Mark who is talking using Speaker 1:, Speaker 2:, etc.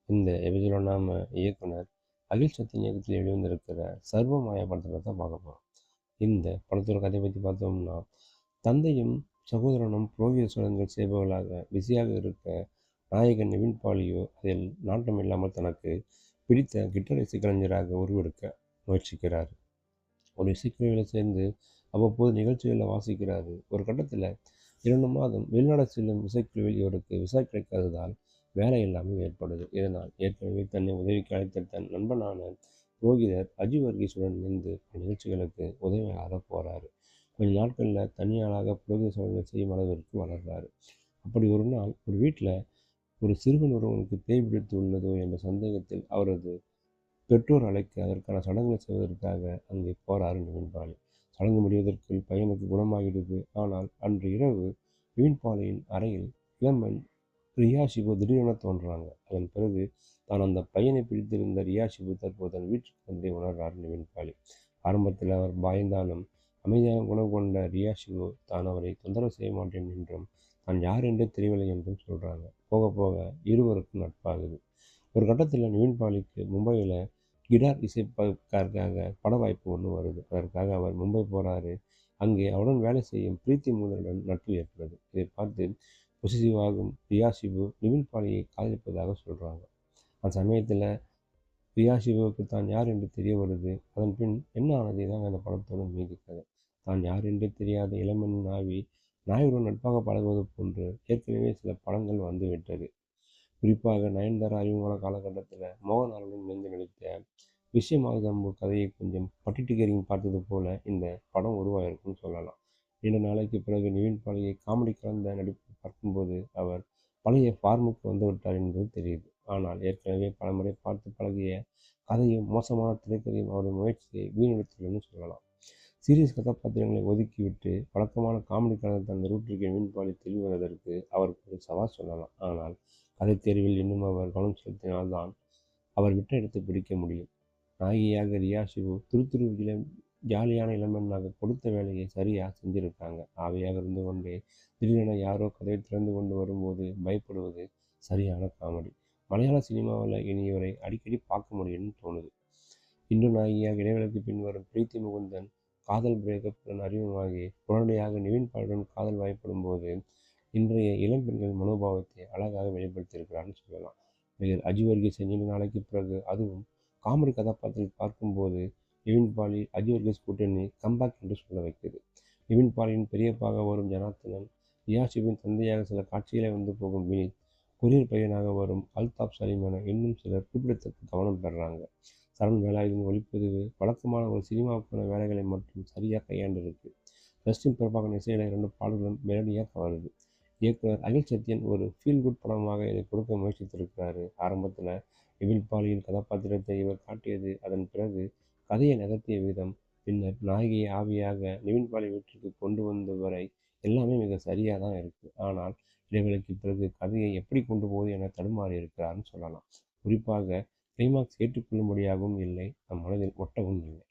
Speaker 1: இந்த எபிசோட நாம இயக்குனர் அகில் சத்தியன் இயக்கத்தில் வெளிவந்திருக்கிற சர்வமாயா படத்தில் தான் பார்க்க போகிறோம். இந்த படத்தோட கதையை பற்றி பார்த்தோம்னா, தந்தையும் சகோதரனும் புரோகித சடங்குகள் செய்பவர்களாக பிஸியாக இருக்க நாயகன் நிவின் பாலியோ அதில் நாட்டம் இல்லாமல் தனக்கு பிடித்த கிட்டார் இசைக்கலைஞராக உருவெடுக்க முயற்சிக்கிறார். ஒரு இசைக்குழுவில் சேர்ந்து அவ்வப்போது நிகழ்ச்சிகளில் வாசிக்கிறாரு. ஒரு கட்டத்தில் 2 மாதம் வெளிநாடு செல்லும் இசைக்குழுவில் இவருக்கு விசா கிடைக்காததால் வேலை இல்லாமல் ஏற்படுது. இதனால் ஏற்கனவே தன்னை உதவிக்கு அழைத்த தன் நண்பனான புரோகிதர் அஜி வர்கீஸுடன் இணைந்து பல நிகழ்ச்சிகளுக்கு உதவியாக போறாரு. கொஞ்ச நாட்களில் தனியாளாக புரோகித சடங்குகள் செய்யும் அளவிற்கு வளர்றாரு. அப்படி ஒரு நாள் ஒரு வீட்டில் ஒரு சிறுவன் ஒருவனுக்கு பேய் பிடித்து உள்ளதோ என்ற சந்தேகத்தில் அவரது பெற்றோர் அழைக்க அதற்கான சடங்குகளை செய்வதற்காக அங்கே போறாரு நிவின் பாலி. சடங்கு முடிவதற்குள் பையனுக்கு குணமாகிடுது. ஆனால் அன்று இரவு நிவின் பாலியின் அறையில் இளம்பெண் ரியா ஷிபு திடீரென தோன்றுறாங்க. அதன் பிறகு தான் அந்த பையனை பிடித்திருந்த ரியா ஷிபு தற்போது தன் வீட்டுக்கு வந்தே உணர்றார் நிவின் பாலி. ஆரம்பத்தில் அவர் பயந்தாலும் அமைதியான குணம் கொண்ட ரியா ஷிபு தான் அவரை தொந்தரவு செய்ய மாட்டேன் என்றும் தான் யார் என்றே தெரியவில்லை என்றும் சொல்றாங்க. போக போக இருவருக்கும் நட்பாகுது. ஒரு கட்டத்தில் நிவின் பாலிக்கு மும்பையில் கிடார் இசைப்பதற்காக பட வாய்ப்பு ஒன்று வருது. அதற்காக அவர் மும்பை போகிறாரு. அங்கே அவருடன் வேலை செய்யும் பிரீத்தி மூதனுடன் நட்பு ஏற்படுது. இதை பார்த்து பொசிசிவாகும் ரியா ஷிபு நிவின் பாலியை காதலிப்பதாக சொல்கிறாங்க. அந்த சமயத்தில் ரியா ஷிபுவுக்கு தான் யார் என்று தெரிய வருது. அதன் பின் என்ன ஆனது தான் அந்த படத்தோட மீதி கதை. தான் யார் என்றே தெரியாத இளமண் நாயுடன் நட்பாக பழகுவது போன்று ஏற்கனவே சில படங்கள் வந்துவிட்டது. குறிப்பாக நயன்தாரா அறிமுகமான காலகட்டத்தில் மோகன்லாலுடன் இணைந்து நடித்த விஷயமாதம்பு கதையை கொஞ்சம் பட்டிட்டிகரிங் பார்த்தது போல இந்த படம் உருவாயிருக்குன்னு சொல்லலாம். நீண்ட நாளைக்கு பிறகு நிவின் பாலியை காமெடி கலந்த நடிப்பை பார்க்கும்போது அவர் பழைய ஃபார்முக்கு வந்துவிட்டார் என்பது தெரியுது. ஆனால் ஏற்கனவே பலமுறை பார்த்து பழகிய கதையும் மோசமான திரைக்கதையும் அவருடைய முயற்சியை வீணடித்துள்ளதுன்னு சொல்லலாம். சீரியஸ் கதாபாத்திரங்களை ஒதுக்கிவிட்டு வழக்கமான காமெடி கலந்த அந்த ரூட்டிற்கு நிவின் பாலி திரும்புவதற்கு அவருக்கு ஒரு சவால் சொல்லலாம். ஆனால் கதை தேர்வில் இன்னும் அவர் கவனம் செலுத்தினால்தான் அவர் விட்ட இடத்தை பிடிக்க முடியும். நாயகியாக ரியா ஷிபு துருதுரு ஜாலியான இளம்பெண்ணாக கொடுத்த வேலையை சரியாக செஞ்சுருக்காங்க. ஆவியாக இருந்து கொண்டே திடீரென யாரோ கதையை திறந்து கொண்டு வரும்போது பயப்படுவது சரியான காமெடி. மலையாள சினிமாவில் இனி இவரை அடிக்கடி பார்க்க முடியும்னு தோணுது. இன்று நாயகியாக இடைவேளைக்கு பின் வரும் பிரீத்தி முகுந்தன் காதல் பிரேக்கப்புடன் அறிமுகமாகி உடனடியாக நிவின் பாலியுடன் காதல் வாய்ப்படும் போது இன்றைய இளம்பெண்கள் மனோபாவத்தை அழகாக வெளிப்படுத்தியிருக்கிறார்னு சொல்லலாம். இதில் அஜி வர்கீஸை நீண்ட நாளைக்கு பிறகு அதுவும் காமெடி கதாபாத்திரத்தில் பார்க்கும்போது நிவின் பாலி அஜி வர்கீஸ் கூட்டணி கம்பேக் என்று சொல்ல வைக்கிறது. நிவின் பாலியின் பெரியப்பாக வரும் ஜனார்த்தனன், ரியா ஷிபுவின் தந்தையாக சில காட்சிகளை வந்து போகும் வினித், கொரியர் பையனாக வரும் அல்தாப் சலீம் என இன்னும் சிலர் குறிப்பிடத்தக்க கவனம் பெறுறாங்க. சரண் வேலாயுதன் ஒளிப்பதிவு வழக்கமான ஒரு சினிமாவுக்கான வேலைகளை மட்டும் சரியாக கையாண்டிருக்கு. ஜஸ்டின் பிரபாகரன் இசையில 2 பாடல்களும் மெலடியாக கவருது. இயக்குனர் அகில் சத்யன் ஒரு ஃபீல் குட் படமாக இதை கொடுக்க முயற்சித்திருக்கிறாரு. ஆரம்பத்தில் நிவின் பாலியின் கதாபாத்திரத்தை இவர் காட்டியது, அதன் பிறகு கதையை நகர்த்திய விதம், பின்னர் நாயகியை ஆவியாக நிவின் பாலி வீட்டிற்கு கொண்டு வந்த வரை எல்லாமே மிக சரியாக தான் இருக்குது. ஆனால் இடைவேளைக்கு பிறகு கதையை எப்படி கொண்டு போவது என தடுமாறி இருக்கிறார்னு சொல்லலாம். குறிப்பாக கிளைமாக்ஸ் ஏற்றுக்கொள்ளும்படியாகவும் இல்லை, நம் மனதில் ஒட்டவும் இல்லை.